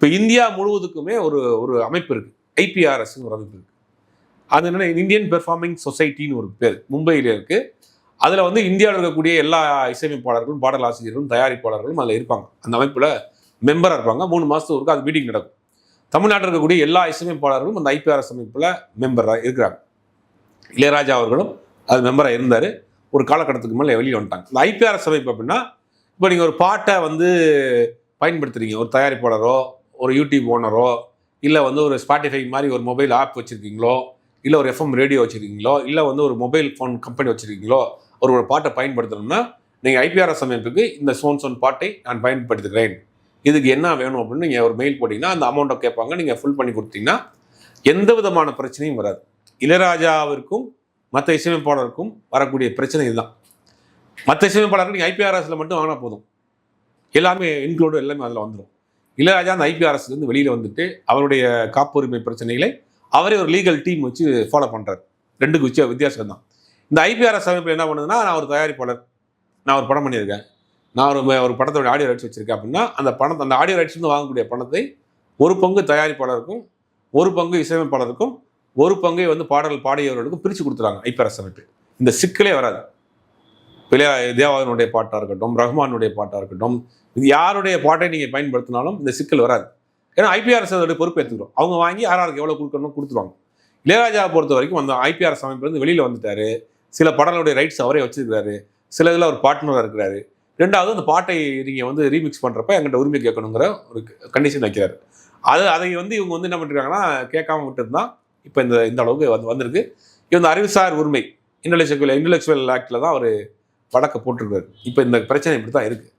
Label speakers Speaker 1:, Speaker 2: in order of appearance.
Speaker 1: இப்போ இந்தியா முழுவதுக்குமே ஒரு ஒரு அமைப்பு இருக்குது, ஐபிஆர்எஸ்ன்னு ஒரு அமைப்பு இருக்குது. அது என்னென்னா இந்தியன் பெர்ஃபார்மிங் சொசைட்டின்னு ஒரு பேர், மும்பையில் இருக்குது. அதில் வந்து இந்தியாவில் இருக்கக்கூடிய எல்லா இசையமைப்பாளர்களும் பாடலாசிரியர்களும் தயாரிப்பாளர்களும் அதில் இருப்பாங்க. அந்த அமைப்பில் மெம்பராக இருப்பாங்க. 3 மாதத்துக்கு ஒருக்கா அது மீட்டிங் நடக்கும். தமிழ்நாட்டில் இருக்கக்கூடிய எல்லா இசையமைப்பாளர்களும் அந்த ஐபிஆர்எஸ் அமைப்பில் மெம்பராக இருக்கிறாங்க. இளையராஜா அவர்களும் அது மெம்பராக இருந்தார். ஒரு காலகட்டத்துக்கு மேலே வெளியே வந்துட்டாங்க. இந்த ஐபிஆர்எஸ் அமைப்பு அப்படின்னா, இப்போ நீங்கள் ஒரு பாட்டை வந்து பயன்படுத்துகிறீங்க, ஒரு தயாரிப்பாளரோ ஒரு யூடியூப் ஓனரோ இல்லை வந்து ஒரு ஸ்பாட்டிஃபை மாதிரி ஒரு மொபைல் ஆப் வச்சுருக்கீங்களோ, இல்லை ஒரு எஃப்எம் ரேடியோ வச்சுருக்கீங்களோ, இல்லை வந்து ஒரு மொபைல் ஃபோன் கம்பெனி வச்சுருக்கீங்களோ, ஒரு பாட்டை பயன்படுத்தணும்னா நீங்கள் ஐபிஆர்எஸ் அமைப்புக்கு இந்த சோன் பாட்டை நான் பயன்படுத்துகிறேன், இதுக்கு என்ன வேணும் அப்படின்னு நீங்கள் ஒரு மெயில் போட்டிங்கன்னா அந்த அமௌண்ட்டை கேட்பாங்க. நீங்கள் ஃபுல் பண்ணி கொடுத்தீங்கன்னா எந்த விதமான பிரச்சனையும் வராது. இளையராஜாவிற்கும் மற்ற இசையமைப்பாளருக்கும் வரக்கூடிய பிரச்சனை இதுதான். மற்ற இசையமைப்பாளருக்கு நீங்கள் ஐபிஆர்எஸில் மட்டும் வாங்கினா போதும், எல்லாமே இன்க்ளூடு எல்லாமே அதில் வந்துடும். இளையராஜா அந்த ஐபிஆர்எஸ்லேருந்து வெளியில் வந்துட்டு அவருடைய காப்புரிமை பிரச்சனைகளை அவரே ஒரு லீகல் டீம் வச்சு ஃபாலோ பண்ணுறாரு. ரெண்டுக்கு வித்தியாசம் தான். இந்த ஐபிஆர்எஸ் அமைப்பில் என்ன பண்ணுதுன்னா, நான் ஒரு தயாரிப்பாளர், நான் ஒரு படம் பண்ணியிருக்கேன், நான் ஒரு படத்தோட ஆடியோ ரைட்ஸ் வச்சுருக்கேன் அப்படின்னா அந்த ஆடியோ ரைட்ஸ்லேருந்து வாங்கக்கூடிய பணத்தை ஒரு பங்கு தயாரிப்பாளருக்கும், ஒரு பங்கு இசையமைப்பாளருக்கும், ஒரு பங்கை வந்து பாடல் பாடியவர்களுக்கும் பிரித்து கொடுத்துறாங்க ஐபிஆர்எஸ் அமைப்பு. இந்த சிக்கலே வராது. தேவாவினுடைய பாட்டாக இருக்கட்டும், ரஹ்மானுடைய பாட்டாக இருக்கட்டும், இது யாருடைய பாட்டை நீங்கள் பயன்படுத்தினாலும் இந்த சிக்கல் வராது. ஏன்னா ஐபிஆர்எஸ் அதோடைய பொறுப்பு எடுத்துக்கிறோம். அவங்க வாங்கி யாருக்கு எவ்வளோ கொடுக்கணும் கொடுத்துருவாங்க. இளையராஜாவை பொறுத்த வரைக்கும் அந்த ஐபிஆர்எஸ் அமைப்பிலிருந்து வெளியில் வந்துட்டார். சில படங்களுடைய ரைட்ஸ் அவரே வச்சுருக்காரு, சில இதில் ஒரு பார்ட்னராக இருக்கிறாரு. ரெண்டாவது அந்த பாட்டை நீங்கள் வந்து ரீமிக்ஸ் பண்ணுறப்ப எங்கிட்ட உரிமை கேட்கணுங்கிற ஒரு கண்டிஷன் வைக்கிறாரு. அதை வந்து இவங்க வந்து என்ன பண்ணிருக்காங்கன்னா கேட்காம விட்டுருந்தா இப்போ இந்த அளவுக்கு வந்திருக்கு. இந்த அறிவுசார் உரிமை இன்டெலெக்சுவல் ஆக்டில் தான் அவர் வழக்கை போட்டிருக்காரு. இப்போ இந்த பிரச்சனை இப்படி தான் இருக்குது.